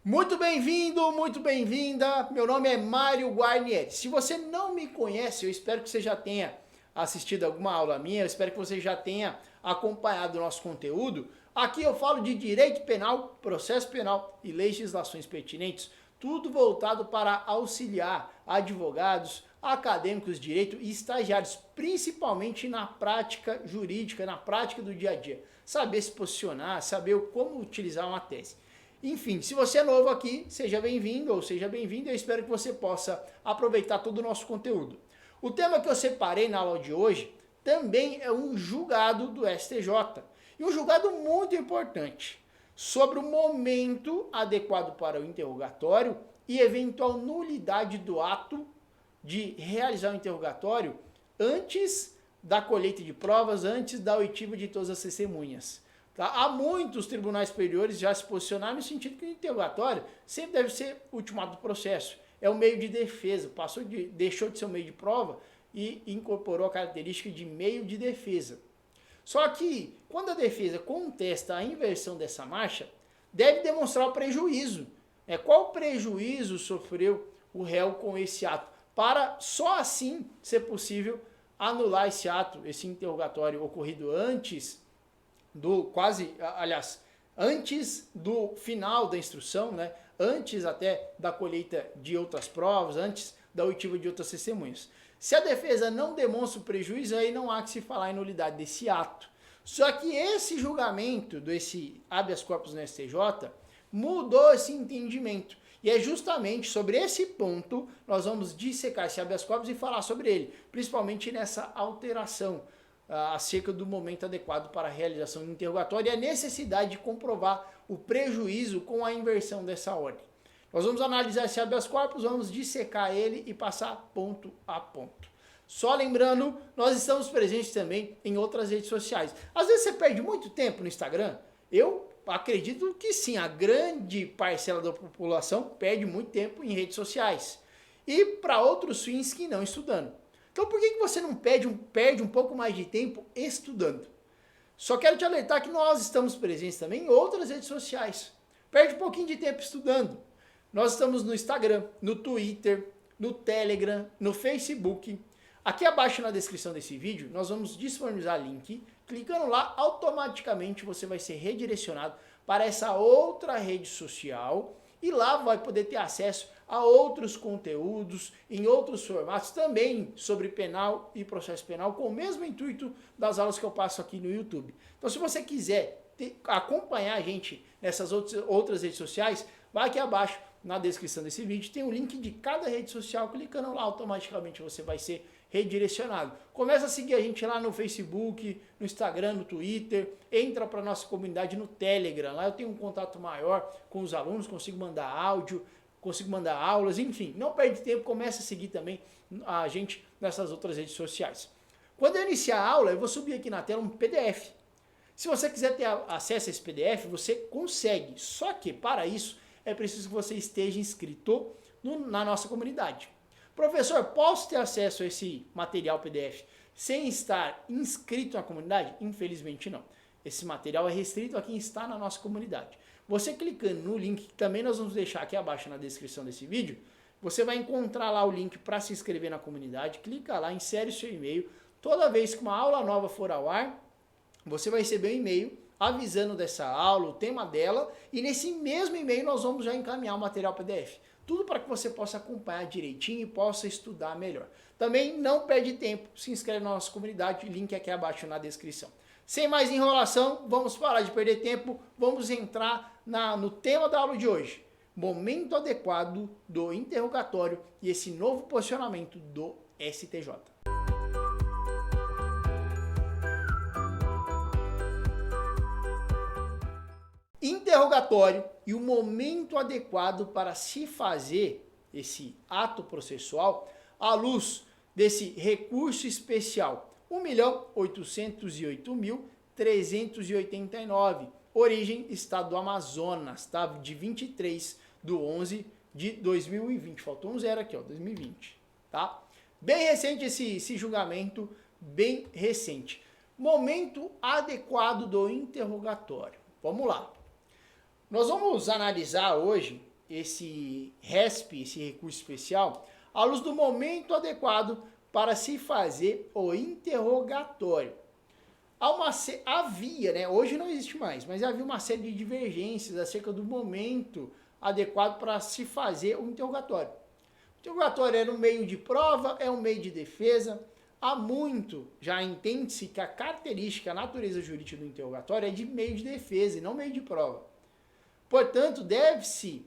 Muito bem-vindo, muito bem-vinda. Meu nome é Mário Guarnieri. Se você não me conhece, eu espero que você já tenha assistido alguma aula minha, eu espero que você já tenha acompanhado o nosso conteúdo. Aqui eu falo de direito penal, processo penal e legislações pertinentes, tudo voltado para auxiliar advogados, acadêmicos de direito e estagiários, principalmente na prática jurídica, na prática do dia a dia. Saber se posicionar, saber como utilizar uma tese. Enfim, se você é novo aqui, seja bem-vindo ou seja bem-vinda, eu espero que você possa aproveitar todo o nosso conteúdo. O tema que eu separei na aula de hoje também é um julgado do STJ, e um julgado muito importante, sobre o momento adequado para o interrogatório e eventual nulidade do ato de realizar o interrogatório antes da colheita de provas, antes da oitiva de todas as testemunhas. Tá? Há muitos tribunais superiores já se posicionaram no sentido que o interrogatório sempre deve ser ultimado do processo. É um meio de defesa, deixou de ser um meio de prova e incorporou a característica de meio de defesa. Só que, quando a defesa contesta a inversão dessa marcha, deve demonstrar o prejuízo. Qual prejuízo sofreu o réu com esse ato? Para só assim ser possível anular esse ato, esse interrogatório ocorrido antes antes do final da instrução, antes até da colheita de outras provas, antes da oitiva de outras testemunhas. Se a defesa não demonstra o prejuízo, aí não há que se falar em nulidade desse ato. Só que esse julgamento desse habeas corpus no STJ mudou esse entendimento. E é justamente sobre esse ponto nós vamos dissecar esse habeas corpus e falar sobre ele, principalmente nessa alteração acerca do momento adequado para a realização do interrogatório e a necessidade de comprovar o prejuízo com a inversão dessa ordem. Nós vamos analisar esse habeas corpus, vamos dissecar ele e passar ponto a ponto. Só lembrando, nós estamos presentes também em outras redes sociais. Às vezes você perde muito tempo no Instagram. Eu acredito que sim, a grande parcela da população perde muito tempo em redes sociais. E para outros fins que não estudando. Então por que você não perde um pouco mais de tempo estudando? Só quero te alertar que nós estamos presentes também em outras redes sociais. Perde um pouquinho de tempo estudando. Nós estamos no Instagram, no Twitter, no Telegram, no Facebook. Aqui abaixo na descrição desse vídeo, nós vamos disponibilizar link. Clicando lá, automaticamente você vai ser redirecionado para essa outra rede social e lá vai poder ter acesso a outros conteúdos, em outros formatos, também sobre penal e processo penal, com o mesmo intuito das aulas que eu passo aqui no YouTube. Então, se você quiser acompanhar a gente nessas outras redes sociais, vai aqui abaixo na descrição desse vídeo, tem o link de cada rede social, clicando lá, automaticamente você vai ser redirecionado. Começa a seguir a gente lá no Facebook, no Instagram, no Twitter, entra para a nossa comunidade no Telegram, lá eu tenho um contato maior com os alunos, consigo mandar áudio, consigo mandar aulas, enfim, não perde tempo, começa a seguir também a gente nessas outras redes sociais. Quando eu iniciar a aula, eu vou subir aqui na tela um PDF. Se você quiser ter acesso a esse PDF, você consegue, só que para isso é preciso que você esteja inscrito na nossa comunidade. Professor, posso ter acesso a esse material PDF sem estar inscrito na comunidade? Infelizmente não. Esse material é restrito a quem está na nossa comunidade. Você clicando no link, que também nós vamos deixar aqui abaixo na descrição desse vídeo, você vai encontrar lá o link para se inscrever na comunidade, clica lá, insere seu e-mail. Toda vez que uma aula nova for ao ar, você vai receber um e-mail avisando dessa aula, o tema dela, e nesse mesmo e-mail nós vamos já encaminhar o material PDF. Tudo para que você possa acompanhar direitinho e possa estudar melhor. Também não perde tempo, se inscreve na nossa comunidade, link aqui abaixo na descrição. Sem mais enrolação, vamos parar de perder tempo, vamos entrar no tema da aula de hoje. Momento adequado do interrogatório e esse novo posicionamento do STJ. Interrogatório e o momento adequado para se fazer esse ato processual à luz desse recurso especial 1.808.389, origem Estado do Amazonas, tá? De 23/11/2020, faltou um zero aqui, ó, 2020, tá? Bem recente esse julgamento, bem recente. Momento adequado do interrogatório. Vamos lá. Nós vamos analisar hoje esse RESP, esse recurso especial, à luz do momento adequado para se fazer o interrogatório. Havia, né, hoje não existe mais, mas havia uma série de divergências acerca do momento adequado para se fazer o interrogatório. O interrogatório era um meio de prova, é um meio de defesa. Há muito já entende-se que a característica, a natureza jurídica do interrogatório é de meio de defesa e não meio de prova. Portanto, deve-se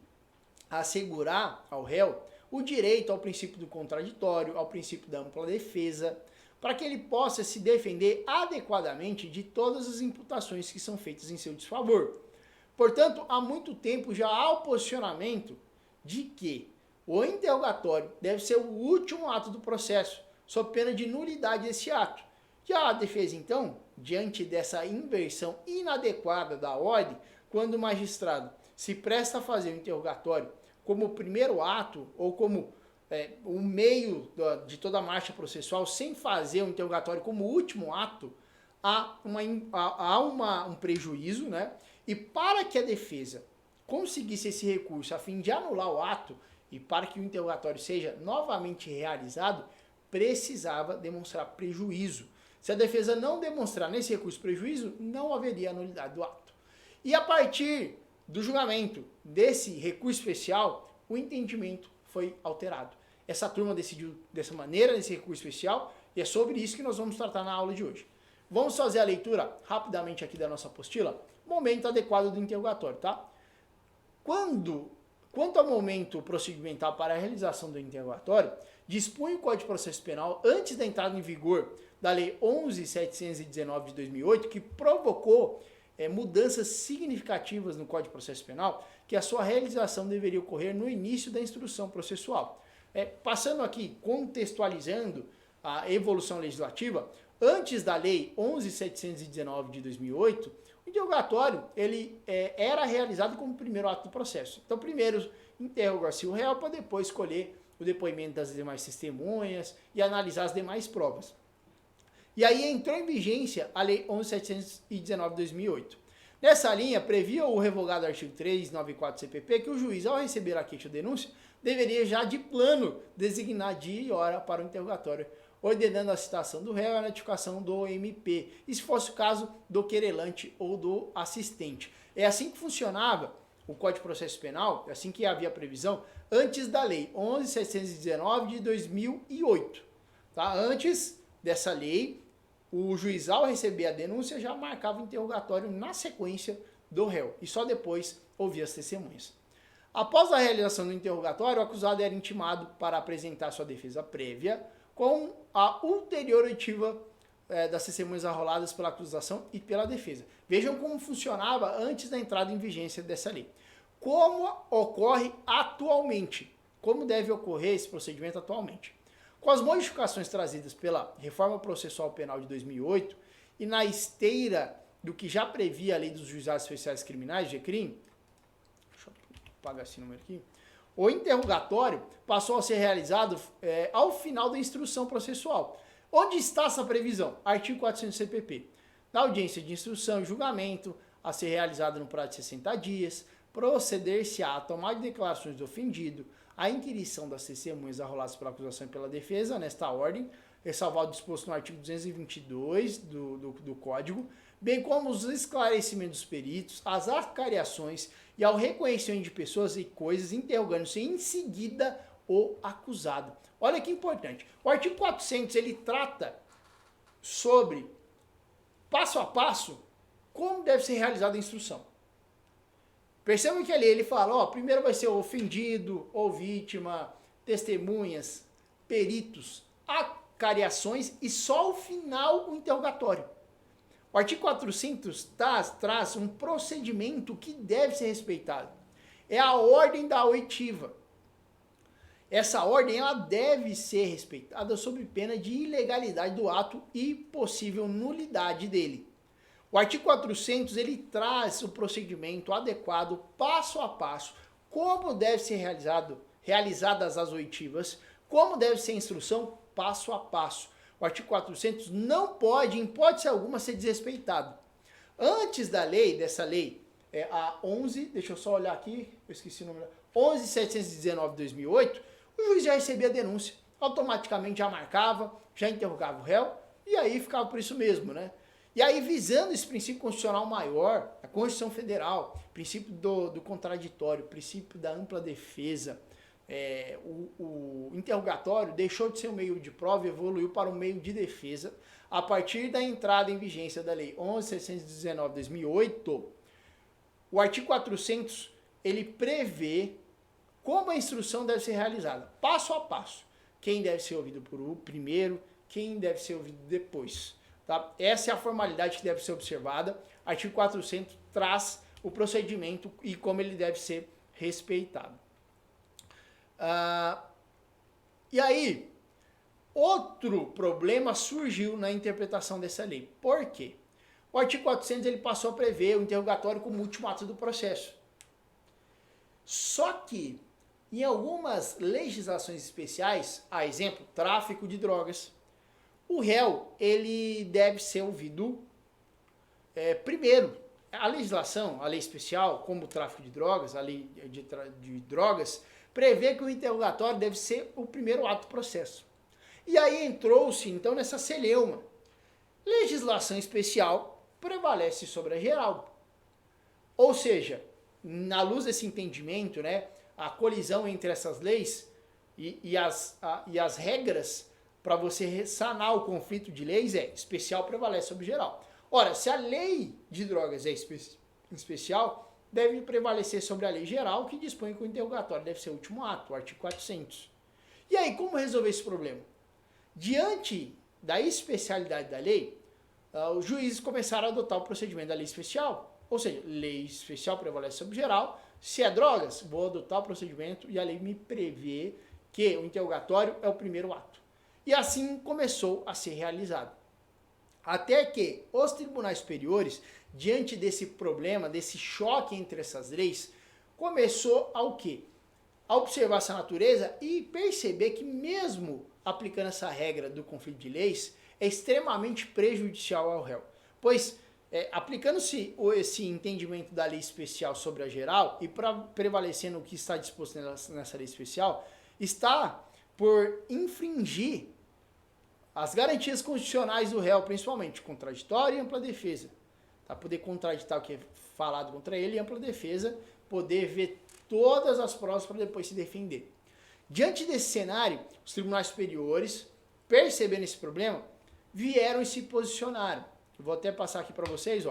assegurar ao réu o direito ao princípio do contraditório, ao princípio da ampla defesa, para que ele possa se defender adequadamente de todas as imputações que são feitas em seu desfavor. Portanto, há muito tempo já há o posicionamento de que o interrogatório deve ser o último ato do processo, sob pena de nulidade desse ato. Já a defesa, então, diante dessa inversão inadequada da ordem, quando o magistrado se presta a fazer o interrogatório como o primeiro ato ou como o meio de toda a marcha processual, sem fazer o interrogatório como último ato, há um prejuízo, né? E para que a defesa conseguisse esse recurso a fim de anular o ato e para que o interrogatório seja novamente realizado, precisava demonstrar prejuízo. Se a defesa não demonstrar nesse recurso prejuízo, não haveria nulidade do ato. E a partir do julgamento desse recurso especial, o entendimento foi alterado. Essa turma decidiu dessa maneira, nesse recurso especial, e é sobre isso que nós vamos tratar na aula de hoje. Vamos fazer a leitura rapidamente aqui da nossa apostila. Momento adequado do interrogatório, tá? Quanto ao momento procedimental para a realização do interrogatório, dispõe o Código de Processo Penal, antes da entrada em vigor da Lei 11.719 de 2008, que provocou mudanças significativas no Código de Processo Penal, que a sua realização deveria ocorrer no início da instrução processual. Passando aqui, contextualizando a evolução legislativa, antes da Lei 11.719 de 2008, o interrogatório ele era realizado como primeiro ato do processo. Então, primeiro interroga-se o réu para depois escolher o depoimento das demais testemunhas e analisar as demais provas. E aí entrou em vigência a Lei 11.719 de 2008. Nessa linha, previa o revogado artigo 394 CPP que o juiz, ao receber a queixa ou denúncia, deveria já de plano designar dia e hora para o interrogatório, ordenando a citação do réu e a notificação do MP, e se fosse o caso, do querelante ou do assistente. É assim que funcionava o Código de Processo Penal, é assim que havia previsão, antes da Lei 11.719 de 2008. Tá? Antes dessa lei, o juiz, ao receber a denúncia, já marcava o interrogatório na sequência do réu, e só depois ouvia as testemunhas. Após a realização do interrogatório, o acusado era intimado para apresentar sua defesa prévia, com a ulterior oitiva das testemunhas arroladas pela acusação e pela defesa. Vejam como funcionava antes da entrada em vigência dessa lei. Como ocorre atualmente? Como deve ocorrer esse procedimento atualmente? Com as modificações trazidas pela Reforma Processual Penal de 2008 e na esteira do que já previa a Lei dos Juizados Especiais Criminais, GCRIM, deixa eu apagar esse número aqui, o interrogatório passou a ser realizado ao final da instrução processual. Onde está essa previsão? Artigo 400 do CPP. Na audiência de instrução e julgamento, a ser realizada no prazo de 60 dias, proceder-se à tomada de declarações do ofendido, a inquirição das testemunhas arroladas pela acusação e pela defesa, nesta ordem, ressalvado o disposto no artigo 222 do Código, bem como os esclarecimentos dos peritos, as acariações e ao reconhecimento de pessoas e coisas, interrogando-se em seguida o acusado. Olha que importante. O artigo 400, ele trata sobre, passo a passo, como deve ser realizada a instrução. Percebam que ali ele fala, primeiro vai ser o ofendido ou vítima, testemunhas, peritos, acariações e só ao final o interrogatório. O artigo 400 traz um procedimento que deve ser respeitado. É a ordem da oitiva. Essa ordem ela deve ser respeitada sob pena de ilegalidade do ato e possível nulidade dele. O artigo 400 ele traz o procedimento adequado, passo a passo, como deve ser realizadas as oitivas, como deve ser a instrução, passo a passo. O artigo 400 não pode, em hipótese alguma, ser desrespeitado. Antes da lei, dessa lei, a 11, deixa eu só olhar aqui, eu esqueci o número, 11.719 de 2008, o juiz já recebia a denúncia, automaticamente já marcava, já interrogava o réu, e aí ficava por isso mesmo, né? E aí, visando esse princípio constitucional maior, a Constituição Federal, princípio do contraditório, princípio da ampla defesa, o interrogatório deixou de ser um meio de prova e evoluiu para um meio de defesa a partir da entrada em vigência da Lei 11.619 de 2008. O artigo 400, ele prevê como a instrução deve ser realizada, passo a passo. Quem deve ser ouvido primeiro, quem deve ser ouvido depois. Tá? Essa é a formalidade que deve ser observada. Artigo 400 traz o procedimento e como ele deve ser respeitado. E aí, outro problema surgiu na interpretação dessa lei. Por quê? O artigo 400 ele passou a prever o interrogatório como último ato do processo. Só que, em algumas legislações especiais, a exemplo, tráfico de drogas, o réu ele deve ser ouvido primeiro. A legislação, a lei especial, como o tráfico de drogas, a lei de drogas, prevê que o interrogatório deve ser o primeiro ato do processo. E aí entrou-se, então, nessa celeuma. Legislação especial prevalece sobre a geral. Ou seja, na luz desse entendimento, né, a colisão entre essas leis e as regras para você sanar o conflito de leis especial prevalece sobre geral. Ora, se a lei de drogas é especial, deve prevalecer sobre a lei geral que dispõe que o interrogatório deve ser o último ato, o artigo 400. E aí, como resolver esse problema? Diante da especialidade da lei, os juízes começaram a adotar o procedimento da lei especial. Ou seja, lei especial prevalece sobre geral. Se é drogas, vou adotar o procedimento e a lei me prevê que o interrogatório é o primeiro ato. E assim começou a ser realizado. Até que os tribunais superiores, diante desse problema, desse choque entre essas leis, começou a o quê? A observar essa natureza e perceber que mesmo aplicando essa regra do conflito de leis, é extremamente prejudicial ao réu. Pois, aplicando-se esse entendimento da lei especial sobre a geral e prevalecendo o que está disposto nessa lei especial, está por infringir as garantias constitucionais do réu, principalmente contraditório e ampla defesa. Tá? Poder contraditar o que é falado contra ele e ampla defesa, poder ver todas as provas para depois se defender. Diante desse cenário, os tribunais superiores, percebendo esse problema, vieram e se posicionaram. Eu vou até passar aqui para vocês.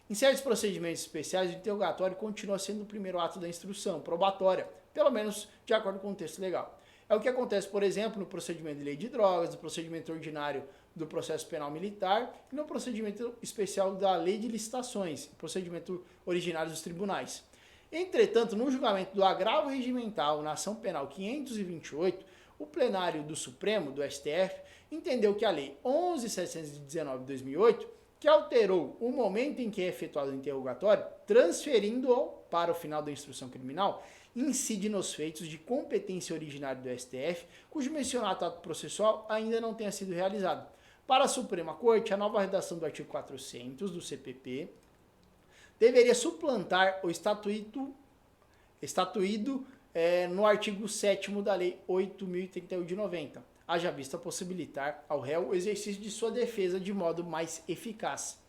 Em certos procedimentos especiais, o interrogatório continua sendo o primeiro ato da instrução probatória, pelo menos de acordo com o texto legal. É o que acontece, por exemplo, no procedimento de lei de drogas, no procedimento ordinário do processo penal militar e no procedimento especial da lei de licitações, procedimento originário dos tribunais. Entretanto, no julgamento do agravo regimental na ação penal 528, o plenário do Supremo, do STF, entendeu que a lei 11.719 de 2008, que alterou o momento em que é efetuado o interrogatório, transferindo-o para o final da instrução criminal, incide nos feitos de competência originária do STF, cujo mencionado ato processual ainda não tenha sido realizado. Para a Suprema Corte, a nova redação do artigo 400 do CPP deveria suplantar o estatuído no artigo 7º da Lei 8.031 de 90, haja vista possibilitar ao réu o exercício de sua defesa de modo mais eficaz.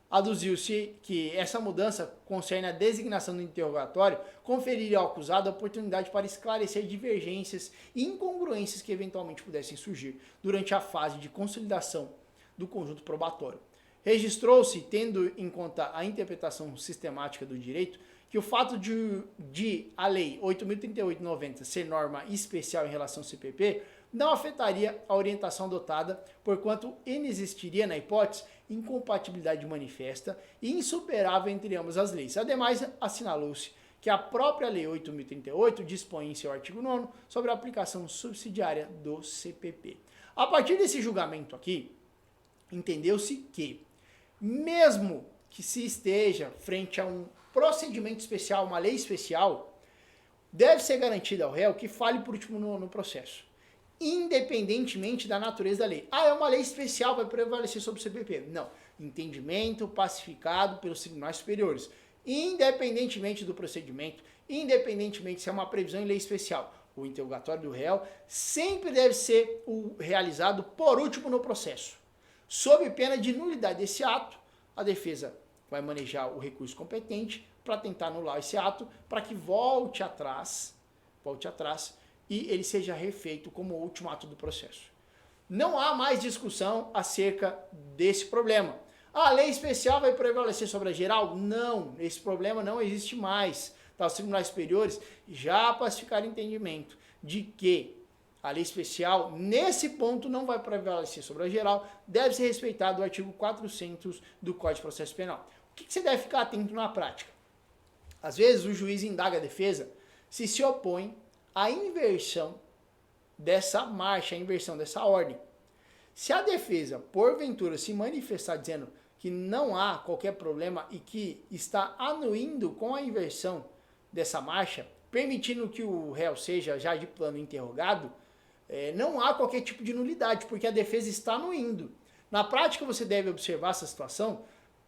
Aduziu-se que essa mudança concerne a designação do interrogatório, conferiria ao acusado a oportunidade para esclarecer divergências e incongruências que eventualmente pudessem surgir durante a fase de consolidação do conjunto probatório. Registrou-se, tendo em conta a interpretação sistemática do direito, que o fato de a Lei 8.038/90 ser norma especial em relação ao CPP não afetaria a orientação adotada, porquanto inexistiria, na hipótese, incompatibilidade manifesta e insuperável entre ambas as leis. Ademais, assinalou-se que a própria Lei 8.038 dispõe em seu artigo 9º sobre a aplicação subsidiária do CPP. A partir desse julgamento aqui, entendeu-se que, mesmo que se esteja frente a um procedimento especial, uma lei especial, deve ser garantida ao réu que fale por último no processo, independentemente da natureza da lei. É uma lei especial, vai prevalecer sobre o CPP. Não. Entendimento pacificado pelos tribunais superiores, independentemente do procedimento, independentemente se é uma previsão em lei especial. O interrogatório do réu sempre deve ser realizado por último no processo. Sob pena de nulidade desse ato, a defesa vai manejar o recurso competente para tentar anular esse ato, para que volte atrás e ele seja refeito como o último ato do processo. Não há mais discussão acerca desse problema. A lei especial vai prevalecer sobre a geral? Não, esse problema não existe mais. Os tribunais superiores já pacificaram entendimento de que a lei especial, nesse ponto, não vai prevalecer sobre a geral, deve ser respeitado o artigo 400 do Código de Processo Penal. O que você deve ficar atento na prática? Às vezes o juiz indaga a defesa se opõe à inversão dessa marcha, à inversão dessa ordem. Se a defesa, porventura, se manifestar dizendo que não há qualquer problema e que está anuindo com a inversão dessa marcha, permitindo que o réu seja já de plano interrogado, não há qualquer tipo de nulidade, porque a defesa está anuindo. Na prática, você deve observar essa situação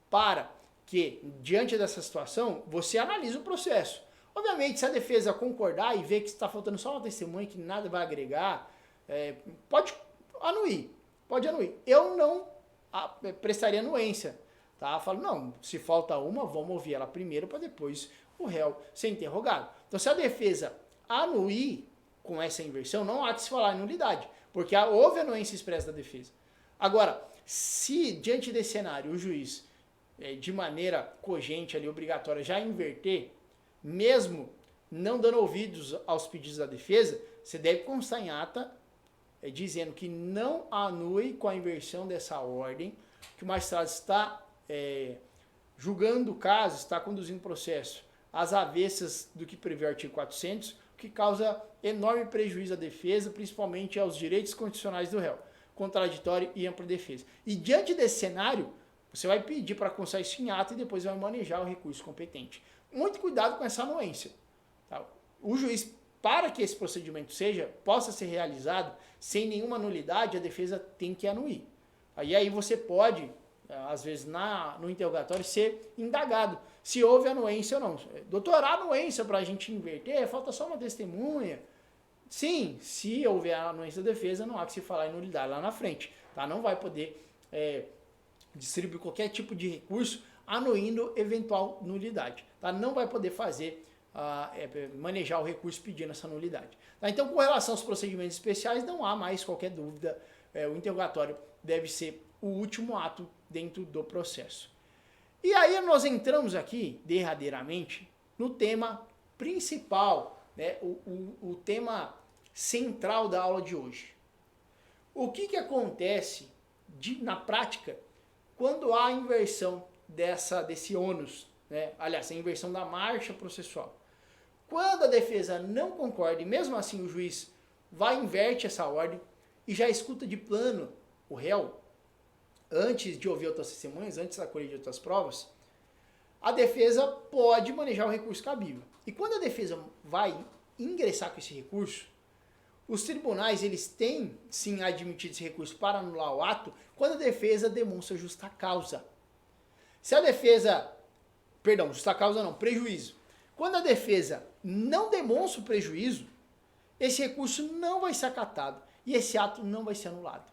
para que, diante dessa situação, você analise o processo. Obviamente, se a defesa concordar e ver que está faltando só uma testemunha, que nada vai agregar, pode anuir. Eu não prestaria anuência. Tá? Falo, não, se falta uma, vamos ouvir ela primeiro para depois o réu ser interrogado. Então, se a defesa anuir com essa inversão, não há que se falar em nulidade, porque houve anuência expressa da defesa. Agora, se diante desse cenário o juiz, de maneira cogente, ali, obrigatória, já inverter, mesmo não dando ouvidos aos pedidos da defesa, você deve constar em ata dizendo que não anue com a inversão dessa ordem, que o magistrado está julgando o caso, está conduzindo o processo às avessas do que prevê o artigo 400, o que causa enorme prejuízo à defesa, principalmente aos direitos constitucionais do réu, contraditório e ampla defesa. E diante desse cenário, você vai pedir para constar isso em ata e depois vai manejar o recurso competente. Muito cuidado com essa anuência. Tá? O juiz, para que esse procedimento possa ser realizado sem nenhuma nulidade, a defesa tem que anuir. Aí você pode, às vezes no interrogatório, ser indagado se houve anuência ou não. Doutor, a anuência para a gente inverter, falta só uma testemunha. Sim, se houver a anuência da defesa, não há que se falar em nulidade lá na frente. Tá? Não vai poder distribuir qualquer tipo de recurso anuindo eventual nulidade. Tá? Não vai poder manejar o recurso pedindo essa nulidade. Tá? Então, com relação aos procedimentos especiais, não há mais qualquer dúvida. O interrogatório deve ser o último ato dentro do processo. E aí nós entramos aqui, derradeiramente, no tema principal, né? o tema central da aula de hoje. O que acontece na prática quando há a inversão desse ônus, né? Aliás, a inversão da marcha processual? Quando a defesa não concorda e mesmo assim o juiz inverte essa ordem e já escuta de plano o réu, antes de ouvir outras testemunhas, antes da colheita de outras provas, a defesa pode manejar o recurso cabível. E quando a defesa vai ingressar com esse recurso, os tribunais eles têm sim admitido esse recurso para anular o ato quando a defesa demonstra justa causa. Se a defesa, justa causa não, prejuízo. Quando a defesa não demonstra o prejuízo, esse recurso não vai ser acatado e esse ato não vai ser anulado.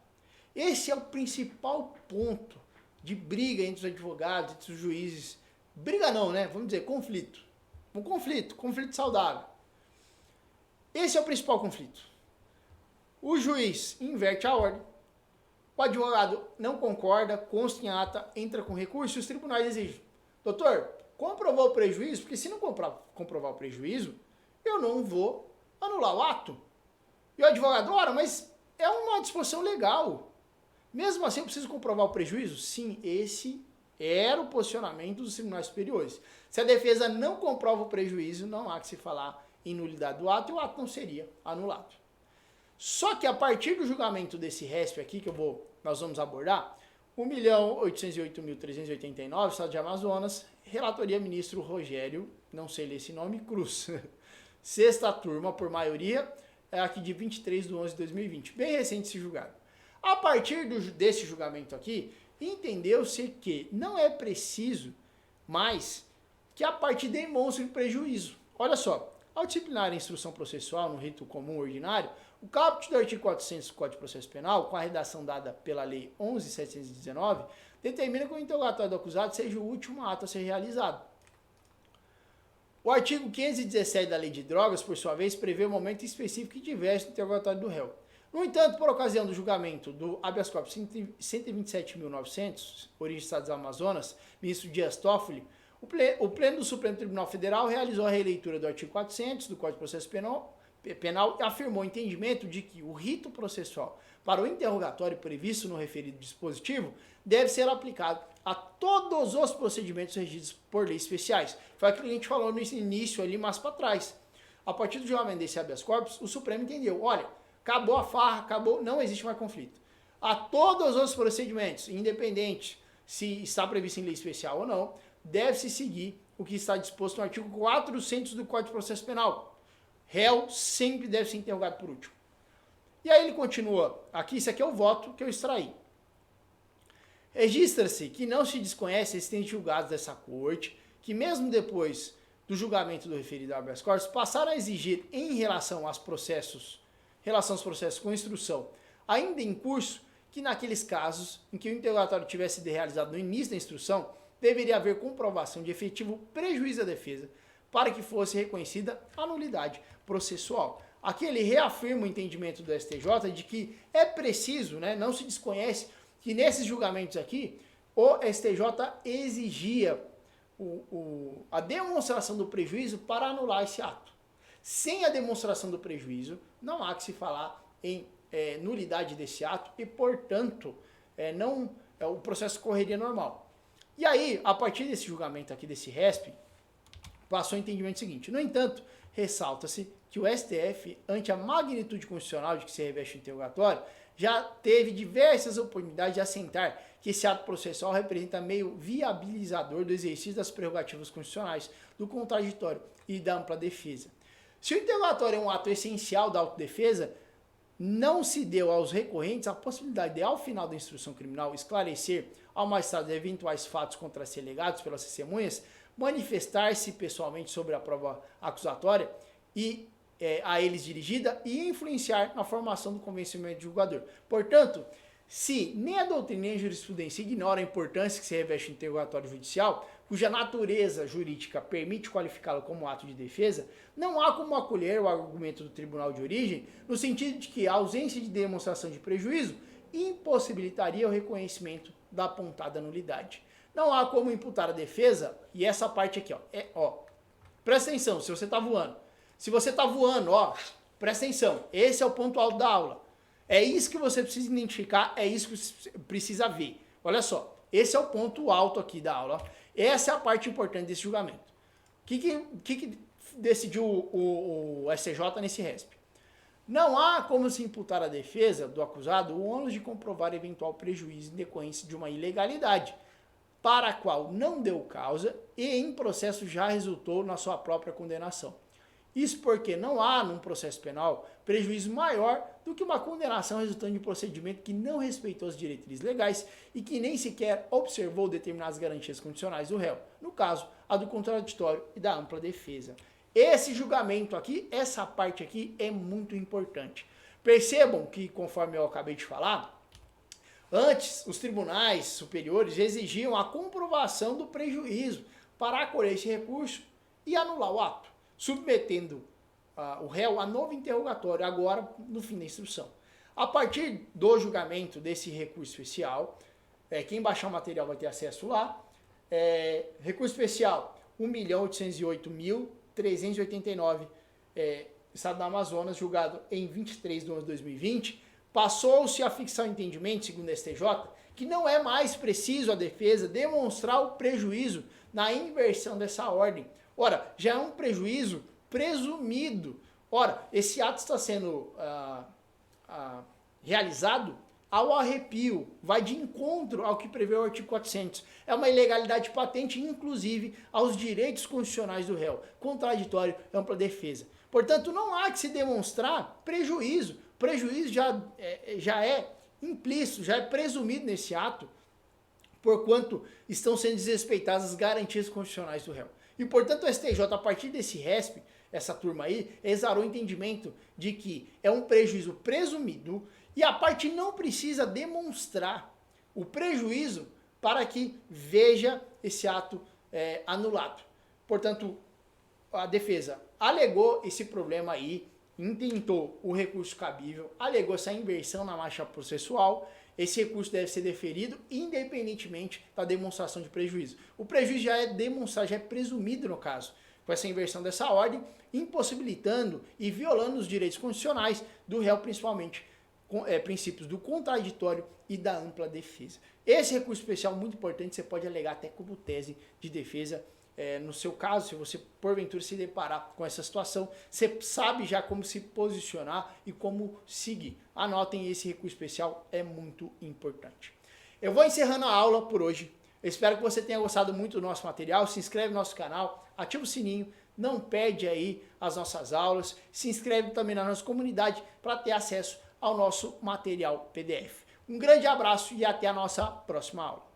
Esse é o principal ponto de briga entre os advogados, entre os juízes. Briga não, né? Vamos dizer, conflito. Conflito saudável. Esse é o principal conflito. O juiz inverte a ordem, o advogado não concorda, consta em ata, entra com recurso e os tribunais exigem. Doutor, comprovou o prejuízo? Porque se não comprovar o prejuízo, eu não vou anular o ato. E o advogado, mas é uma disposição legal. Mesmo assim, eu preciso comprovar o prejuízo? Sim, esse era o posicionamento dos tribunais superiores. Se a defesa não comprova o prejuízo, não há que se falar em nulidade do ato e o ato não seria anulado. Só que a partir do julgamento desse RESP aqui, nós vamos abordar, 1.808.389, Estado de Amazonas, relatoria ministro Rogério, não sei ler esse nome, Cruz. Sexta turma, por maioria, aqui de 23/11/2020. Bem recente esse julgado. A partir desse julgamento aqui, entendeu-se que não é preciso mais que a parte demonstre prejuízo. olha só, ao disciplinar a instrução processual no rito comum ordinário, o caput do artigo 400 do Código de Processo Penal, com a redação dada pela Lei 11.719, determina que o interrogatório do acusado seja o último ato a ser realizado. O artigo 517 da Lei de Drogas, por sua vez, prevê o momento específico e diverso do interrogatório do réu. No entanto, por ocasião do julgamento do habeas corpus 127.900, origem do Estado do Amazonas, ministro Dias Toffoli, o Pleno do Supremo Tribunal Federal realizou a releitura do artigo 400 do Código de Processo Penal e afirmou o entendimento de que o rito processual para o interrogatório previsto no referido dispositivo deve ser aplicado a todos os procedimentos regidos por leis especiais. Foi aquilo que a gente falou no início ali, mais para trás. A partir do julgamento desse habeas corpus, o Supremo entendeu, olha, acabou a farra, acabou, não existe mais conflito. A todos os procedimentos, independente se está previsto em lei especial ou não, deve-se seguir o que está disposto no artigo 400 do Código de Processo Penal. Réu sempre deve ser interrogado por último. E aí ele continua, aqui, isso aqui é o voto que eu extraí. Registra-se que não se desconhece existentes julgados dessa corte, que mesmo depois do julgamento do referido habeas corpus, passaram a exigir em relação aos processos com instrução ainda em curso, que naqueles casos em que o interrogatório tivesse sido realizado no início da instrução, deveria haver comprovação de efetivo prejuízo à defesa para que fosse reconhecida a nulidade processual. Aqui ele reafirma o entendimento do STJ de que é preciso, né, não se desconhece que nesses julgamentos aqui, o STJ exigia a demonstração do prejuízo para anular esse ato. Sem a demonstração do prejuízo, não há que se falar em nulidade desse ato e, portanto, o processo correria normal. E aí, a partir desse julgamento aqui, desse RESP, passou o entendimento seguinte. No entanto, ressalta-se que o STF, ante a magnitude constitucional de que se reveste o interrogatório, já teve diversas oportunidades de assentar que esse ato processual representa meio viabilizador do exercício das prerrogativas constitucionais, do contraditório e da ampla defesa. Se o interrogatório é um ato essencial da autodefesa, não se deu aos recorrentes a possibilidade de, ao final da instrução criminal, esclarecer ao magistrado eventuais fatos contra si alegados pelas testemunhas, manifestar-se pessoalmente sobre a prova acusatória e a eles dirigida e influenciar na formação do convencimento do julgador. Portanto, se nem a doutrina nem a jurisprudência ignoram a importância que se reveste o interrogatório judicial, cuja natureza jurídica permite qualificá-lo como ato de defesa, não há como acolher o argumento do tribunal de origem no sentido de que a ausência de demonstração de prejuízo impossibilitaria o reconhecimento da apontada nulidade. Não há como imputar a defesa, e essa parte aqui, presta atenção, se você está voando. Se você está voando, presta atenção, esse é o ponto alto da aula. É isso que você precisa identificar, é isso que você precisa ver. Olha só, esse é o ponto alto aqui da aula. Essa é a parte importante desse julgamento. O que decidiu o STJ nesse RESP? Não há como se imputar à defesa do acusado o ônus de comprovar eventual prejuízo em decorrência de uma ilegalidade, para a qual não deu causa e em processo já resultou na sua própria condenação. Isso porque não há, num processo penal, prejuízo maior do que uma condenação resultante de um procedimento que não respeitou as diretrizes legais e que nem sequer observou determinadas garantias condicionais do réu, no caso, a do contraditório e da ampla defesa. Esse julgamento aqui, essa parte aqui é muito importante. Percebam que, conforme eu acabei de falar, antes os tribunais superiores exigiam a comprovação do prejuízo para acolher esse recurso e anular o ato, submetendo o réu a novo interrogatório, agora no fim da instrução. A partir do julgamento desse recurso especial, quem baixar o material vai ter acesso lá, recurso especial 1.808.389, Estado do Amazonas, julgado em 23 de 11 de 2020, passou-se a fixar o entendimento, segundo a STJ, que não é mais preciso a defesa demonstrar o prejuízo na inversão dessa ordem. Ora, já é um prejuízo presumido. Ora, esse ato está sendo realizado ao arrepio, vai de encontro ao que prevê o artigo 400. É uma ilegalidade patente, inclusive, aos direitos constitucionais do réu, contraditório e ampla defesa. Portanto, não há que se demonstrar prejuízo. Prejuízo já é implícito, já é presumido nesse ato, porquanto estão sendo desrespeitadas as garantias constitucionais do réu. E, portanto, o STJ, a partir desse RESP, essa turma aí, exarou o entendimento de que é um prejuízo presumido e a parte não precisa demonstrar o prejuízo para que veja esse ato anulado. Portanto, a defesa alegou esse problema aí, intentou o recurso cabível, alegou essa inversão na marcha processual. Esse recurso deve ser deferido independentemente da demonstração de prejuízo. O prejuízo já é demonstrado, já é presumido no caso, com essa inversão dessa ordem, impossibilitando e violando os direitos constitucionais do réu, principalmente princípios do contraditório e da ampla defesa. Esse recurso especial, muito importante, você pode alegar até como tese de defesa. No seu caso, se você porventura se deparar com essa situação, você sabe já como se posicionar e como seguir. Anotem, esse recurso especial, é muito importante. Eu vou encerrando a aula por hoje. Eu espero que você tenha gostado muito do nosso material. Se inscreve no nosso canal, ativa o sininho, não perde aí as nossas aulas. Se inscreve também na nossa comunidade para ter acesso ao nosso material PDF. Um grande abraço e até a nossa próxima aula.